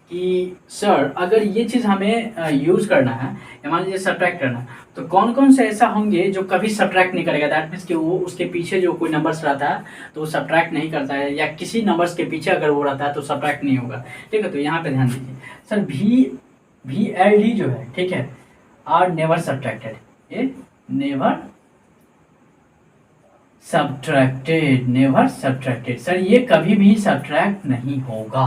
कि सर अगर ये चीज़ हमें यूज़ करना है, या मान लीजिए सब्ट्रैक्ट करना है, तो कौन कौन से ऐसा होंगे जो कभी सब्ट्रैक्ट नहीं करेगा, दैट मीन्स कि वो उसके पीछे जो कोई नंबर्स रहता है तो वो सब्ट्रैक्ट नहीं करता है, या किसी नंबर्स के पीछे अगर वो रहता है तो सब्ट्रैक्ट नहीं होगा, ठीक है। तो यहाँ पे ध्यान दीजिए सर, VLD जो है, ठीक है, आर नेवर सब्ट्रैक्टेड, ये never subtracted, never subtracted, sir ये कभी भी सब्ट्रैक्ट नहीं होगा,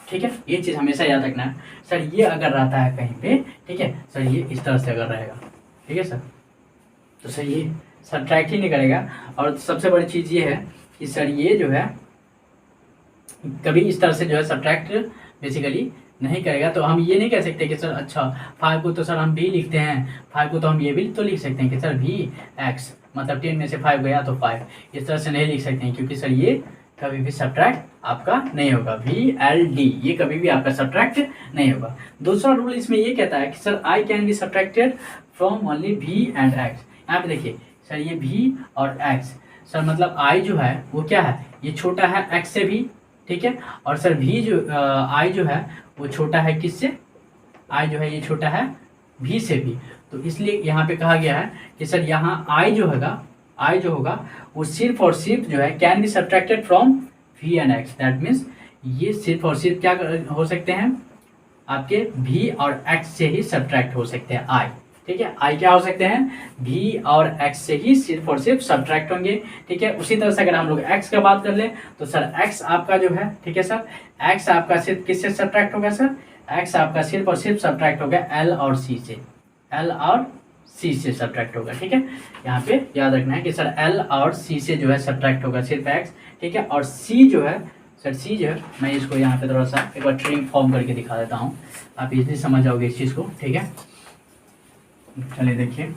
ठीक है। ये चीज़ हमेशा याद रखना है सर, ये अगर रहता है कहीं पे, ठीक है सर, ये इस तरह से अगर रहेगा, ठीक है सर, तो सर ये सब्ट्रैक्ट ही नहीं करेगा। और सबसे बड़ी चीज़ ये है कि सर ये जो है कभी इस तरह से जो है सब्ट्रैक्ट बेसिकली नहीं करेगा। तो हम ये नहीं कह सकते कि सर अच्छा 5 को तो सर हम भी लिखते हैं, 5 को तो हम ये भी तो लिख सकते हैं कि सर VX मतलब 10 में से 5 गया तो 5, इस तरह से नहीं लिख सकते हैं, क्योंकि सर ये कभी भी सब्ट्रैक्ट आपका नहीं होगा। VLD ये कभी भी आपका सब्ट्रैक्ट नहीं होगा। दूसरा रूल इसमें ये कहता है कि sir I can be subtracted from only V and X। यहाँ पे देखिए सर ये V और X, सर मतलब I जो है वो क्या है, ये छोटा है X से भी, ठीक है, और सर V जो I जो है वो छोटा है किससे, I जो है ये छोटा है V से भी। तो इसलिए यहाँ पे कहा गया है कि सर यहाँ I जो होगा वो सिर्फ और सिर्फ जो है can be subtracted from V and X, that means ये सिर्फ और सिर्फ क्या हो सकते हैं, आपके v और x से ही सब्ट्रैक्ट हो सकते हैं i, ठीक है। i क्या हो सकते हैं, v और x से ही सिर्फ और सिर्फ सब्ट्रैक्ट होंगे, ठीक है। उसी तरह से अगर हम लोग x का बात कर ले तो सर x आपका जो है, ठीक है सर, x आपका सिर्फ किससे सब्ट्रैक्ट होगा सर, x आपका सिर्फ और सिर्फ सब्ट्रैक्ट होगा l और c से, l और c से सब्ट्रैक्ट होगा, ठीक है। यहाँ पे याद रखना है कि सर l और c से जो है सब्ट्रैक्ट होगा सिर्फ x, ठीक है। और c जो है सर, c जो है, मैं इसको यहाँ पे थोड़ा सा एक बार ट्री फॉर्म करके दिखा देता हूँ, आप इजीली समझ जाओगे इस चीज़ को, ठीक है। चलिए देखिए,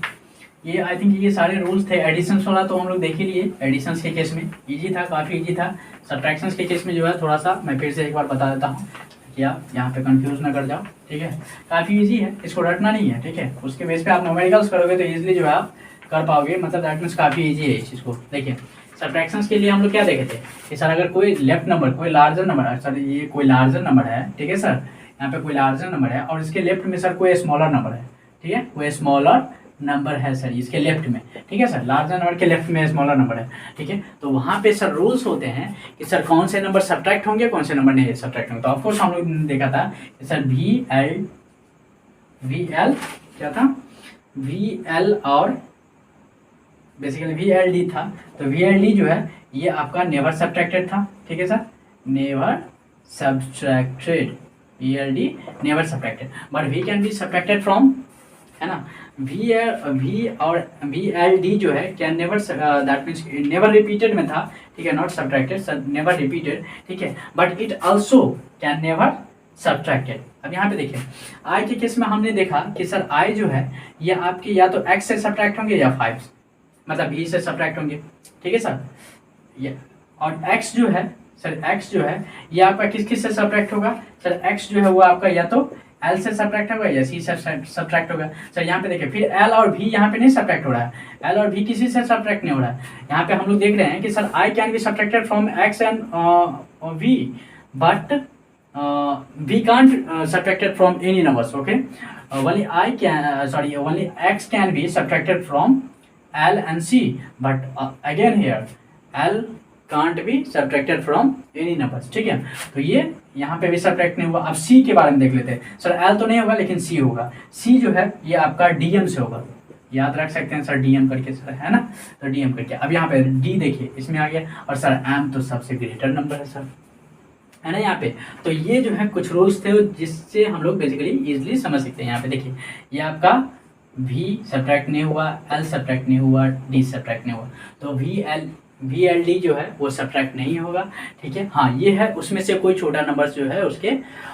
ये आई थिंक ये सारे रूल्स थे। एडिशंस वाला तो हम लोग देख ही लिए, एडिशंस के केस में इजी था, काफ़ी इजी था। सब्ट्रैक्शंस के केस में जो है थोड़ा सा मैं फिर से एक बार बता देता हूँ कि आप यहाँ पे कंफ्यूज ना कर जाओ, ठीक है। काफ़ी इजी है, इसको रटना नहीं है, ठीक है। उसके बेस पे आप न्यूमेरिकल्स करोगे तो ईजिली जो है आप कर पाओगे, मतलब दैट मीन्स काफ़ी ईजी है इस चीज़ को। देखिए सब्ट्रैक्शंस के लिए हम लोग क्या देखे थे कि सर अगर कोई लेफ्ट नंबर, कोई लार्जर नंबर, सर ये कोई लार्जर नंबर है, ठीक है सर, यहाँ पे कोई लार्जर नंबर है और इसके लेफ्ट में सर कोई स्मॉलर नंबर है, ठीक है, कोई स्मॉलर नंबर है सर इसके लेफ्ट में, ठीक है सर, लार्जर नंबर के लेफ्ट में स्मॉलर नंबर है, ठीक है। तो वहाँ पे सर रूल्स होते हैं कि सर कौन से नंबर सब्ट्रैक्ट होंगे, कौन से नंबर नहीं सब्ट्रैक्ट होंगे। तो ऑफकोर्स हम लोग ने देखा था कि सर वी एल क्या था, वी एल और बेसिकली वी एल डी था। तो वी एल डी जो है ये आपका नेवर सब्ट्रैक्टेड था, ठीक है sir, never subtracted, V L D never subtracted, but V can be subtracted from, है ना। वी और वी एल डी जो है can never, that means never repeated में था, ठीक है, नॉट सब्ट्रैक्टेड, नेवर रिपीटेड, ठीक है, but it also can never subtracted. अब यहाँ पे देखिए आई के केस में हमने देखा कि सर आई जो है ये आपकी या तो x से सब्ट्रैक्ट होंगे या 5, मतलब v से सब्ट्रैक्ट होंगे, ठीक है सर। ये और x जो है सर, x जो है ये आपका किस किस से सब्ट्रैक्ट होगा सर, x जो है वो आपका या तो L से सब्ट्रैक्ट होगा या C से सब्ट्रैक्ट होगा। सर यहाँ पे देखिए फिर L और V यहाँ पे नहीं सब्ट्रैक्ट हो रहा है, L और V किसी से सब्ट्रैक्ट नहीं हो रहा है। यहाँ पे हम लोग देख रहे हैं कि sir I can be subtracted from X and V, but V can't subtracted from any numbers, okay. Only I can, only X can be subtracted from L and C, but again here L can't be subtracted from any numbers, ठीक है। तो ये यहाँ पे भी subtract नहीं हुआ। अब C के बारे में देख लेते हैं। सर L तो नहीं होगा लेकिन C होगा। C जो है ये आपका DM से होगा, याद रख सकते हैं सर DM करके, सर है ना, तो DM करके। अब यहाँ पे D देखिए इसमें आ गया, और सर M तो सबसे ग्रेटर नंबर है सर, है ना यहाँ पे। तो ये जो है कुछ रूल्स थे जिससे हम लोग बेसिकली इजीली समझ सकते हैं। यहाँ पे देखिए ये आपका V सब्ट्रैक्ट नहीं हुआ, L सब्ट्रैक्ट नहीं हुआ, D सब्ट्रैक्ट नहीं हुआ, तो वी एल डी जो है वो सब्ट्रैक्ट नहीं होगा, ठीक है। हाँ ये है उसमें से कोई छोटा नंबर जो है उसके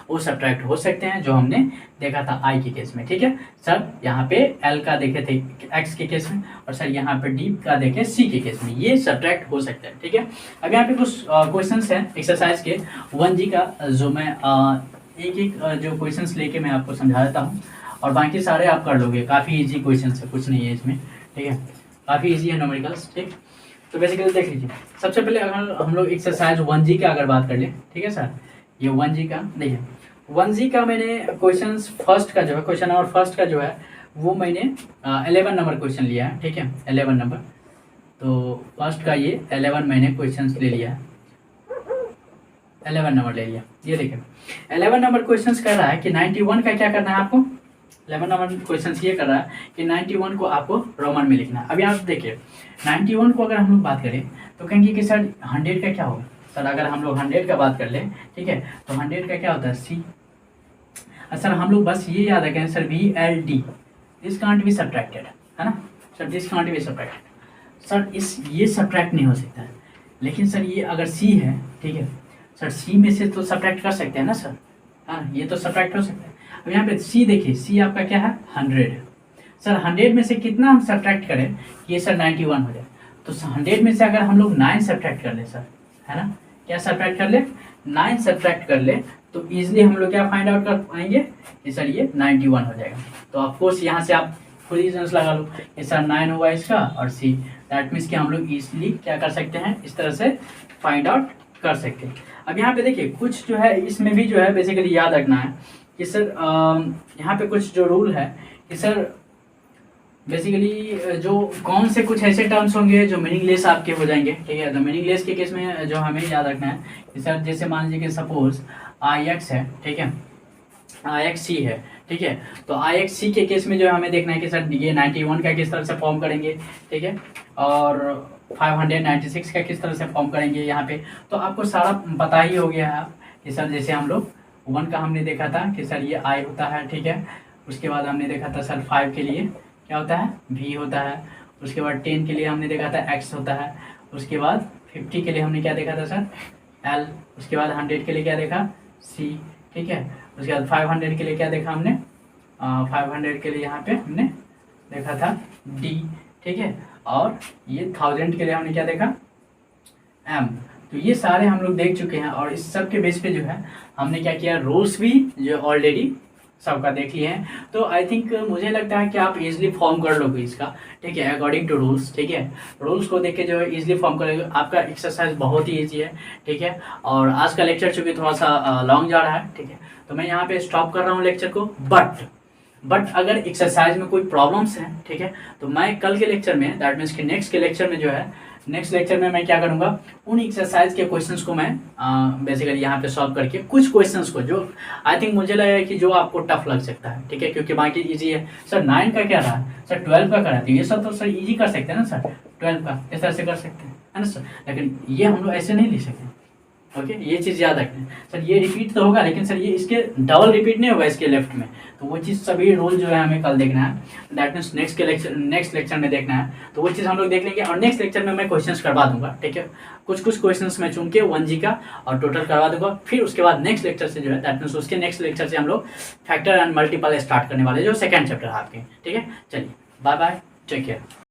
वो सब्ट्रैक्ट हो सकते हैं, जो हमने देखा था आई के केस में, ठीक है सर। यहाँ पे एल का देखे थे एक्स के केस में, और सर यहाँ पे डी का देखे सी के केस में, ये सब्ट्रैक्ट हो सकता है, ठीक है। अब यहाँ पे कुछ क्वेश्चंस हैं एक्सरसाइज के 1G का, जो मैं एक एक जो क्वेश्चंस लेके मैं आपको समझा देता हूँ, और बाकी सारे आप कर लोगे। काफ़ी ईजी क्वेश्चन है, कुछ नहीं है इसमें, ठीक है, काफ़ी ईजी है न्यूमेरिकल्स, ठीक। तो बेसिकली देख लीजिए, सबसे पहले अगर हम लोग एक्सरसाइज 1G का अगर बात कर लें, ठीक है सर, ये 1G का देखिए, 1G का मैंने क्वेश्चन फर्स्ट का जो है, क्वेश्चन नंबर फर्स्ट का जो है वो मैंने 11 नंबर क्वेश्चन लिया है, ठीक है, 11 नंबर। तो फर्स्ट का ये 11 मैंने क्वेश्चन ले लिया है, 11 नंबर ले लिया। ये देखिए 11 नंबर क्वेश्चन कर रहा है कि 91 का क्या करना है आपको। 11 नंबर क्वेश्चन ये कर रहा है कि 91 को आपको रोमन में लिखना है। अभी आप देखिए 91 को अगर हम लोग बात करें तो कहेंगे कि सर 100 का क्या होगा। सर अगर हम लोग 100 का बात कर लें, ठीक है, तो 100 का क्या होता है C। सर हम लोग बस ये याद रखें sir VLD, this can't be subtracted, है ना sir, this can't be subtracted. Sir ये सब्ट्रैक्ट नहीं हो सकता है, लेकिन सर ये अगर C है, ठीक है सर, C में से तो सब्ट्रैक्ट कर सकते हैं ना सर, हाँ ये तो सब्ट्रैक्ट हो सकता है। अब यहाँ पे C देखिए, C आपका क्या है 100। सर 100 में से कितना हम सब्ट्रैक्ट करें कि ये सर 91 हो जाए। तो 100 में से अगर हम लोग 9 सब्ट्रैक्ट कर ले सर, है ना, क्या सब्ट्रैक्ट कर ले, 9 सब्ट्रैक्ट कर ले, तो ईजिली हम लोग क्या फाइंड आउट कर पाएंगे कि सर ये 91 हो जाएगा। तो ऑफकोर्स यहाँ से आप खुद ही सेंस लगा लो कि सर 9 हुआ इसका और C, दैट मीन्स कि हम लोग ईजिली क्या कर सकते हैं, इस तरह से फाइंड आउट कर सकते हैं। अब यहाँ पे देखिए कुछ जो है इसमें भी जो है बेसिकली याद रखना है कि सर यहाँ पे कुछ जो रूल है कि सर बेसिकली जो कौन से कुछ ऐसे टर्म्स होंगे जो मीनिंगलेस आपके हो जाएंगे, ठीक है। तो मीनिंगलेस के केस में जो हमें याद रखना है कि सर जैसे मान लीजिए कि सपोज IX है, ठीक है, IXC है, ठीक है। तो IXC के केस में जो है हमें देखना है कि सर ये 91 का किस तरह से फॉर्म करेंगे, ठीक है, और 596 का किस तरह से फॉर्म करेंगे यहाँ पे। तो आपको सारा पता ही हो गया है कि सर जैसे हम लोग 1 का हमने देखा था कि सर ये I होता है, ठीक है। उसके बाद हमने देखा था सर 5 के लिए क्या होता है, V होता है। उसके बाद 10 के लिए हमने देखा था X होता है। उसके बाद 50 के लिए हमने क्या देखा था सर, L। उसके बाद 100 के लिए क्या देखा, C, ठीक है। उसके बाद 500 के लिए क्या देखा हमने, 500 के लिए यहाँ पे हमने देखा था D, ठीक है। और ये 1000 के लिए हमने क्या देखा, M। तो ये सारे हम लोग देख चुके हैं और इस सब के बेस पे जो है हमने क्या किया, रूल्स भी जो ऑलरेडी सबका देख लिए हैं। तो आई थिंक मुझे लगता है कि आप इजीली फॉर्म कर लोगे इसका, ठीक है, अकॉर्डिंग टू रूल्स, ठीक है। रूल्स को देख के जो है इजीली फॉर्म करोगे, आपका एक्सरसाइज बहुत ही ईजी है, ठीक है। और आज का लेक्चर चूँकि थोड़ा सा लॉन्ग जा रहा है, ठीक है, तो मैं यहाँ पे स्टॉप कर रहा हूँ लेक्चर को। बट अगर एक्सरसाइज में कोई प्रॉब्लम्स हैं, ठीक है, तो मैं कल के लेक्चर में, दैट मीन्स कि नेक्स्ट के लेक्चर में जो है, नेक्स्ट लेक्चर में मैं क्या करूंगा, उन एक्सरसाइज के क्वेश्चंस को मैं बेसिकली यहाँ पे सॉल्व करके कुछ क्वेश्चंस को जो आई थिंक मुझे लगेगा कि जो आपको टफ लग सकता है, ठीक है, क्योंकि बाकी इजी है। सर 9 का क्या रहा, सर 12 का करा, तो ये सब तो सर इजी कर सकते हैं ना सर, 12 का इस तरह से कर सकते हैं, है ना सर। लेकिन ये हम लोग ऐसे नहीं लिख सकते, ओके, ये चीज़ याद रखें सर। ये रिपीट तो होगा लेकिन सर ये इसके डबल रिपीट नहीं होगा इसके लेफ्ट में, तो वो चीज़ सभी रूल जो है हमें कल देखना है, दैट मीन्स नेक्स्ट लेक्चर में देखना है। तो वो चीज़ हम लोग देख लेंगे और नेक्स्ट लेक्चर में मैं क्वेश्चंस करवा दूंगा, ठीक है। कुछ क्वेश्चंस मैं चुन के 1G का और टोटल करवा दूंगा। फिर उसके बाद नेक्स्ट लेक्चर से जो है, दैट मीन्स उसके नेक्स्ट लेक्चर से हम लोग फैक्टर एंड मल्टीपल स्टार्ट करने वाले, जो सेकेंड चैप्टर है आपके, ठीक है। चलिए बाय बाय, टेक केयर।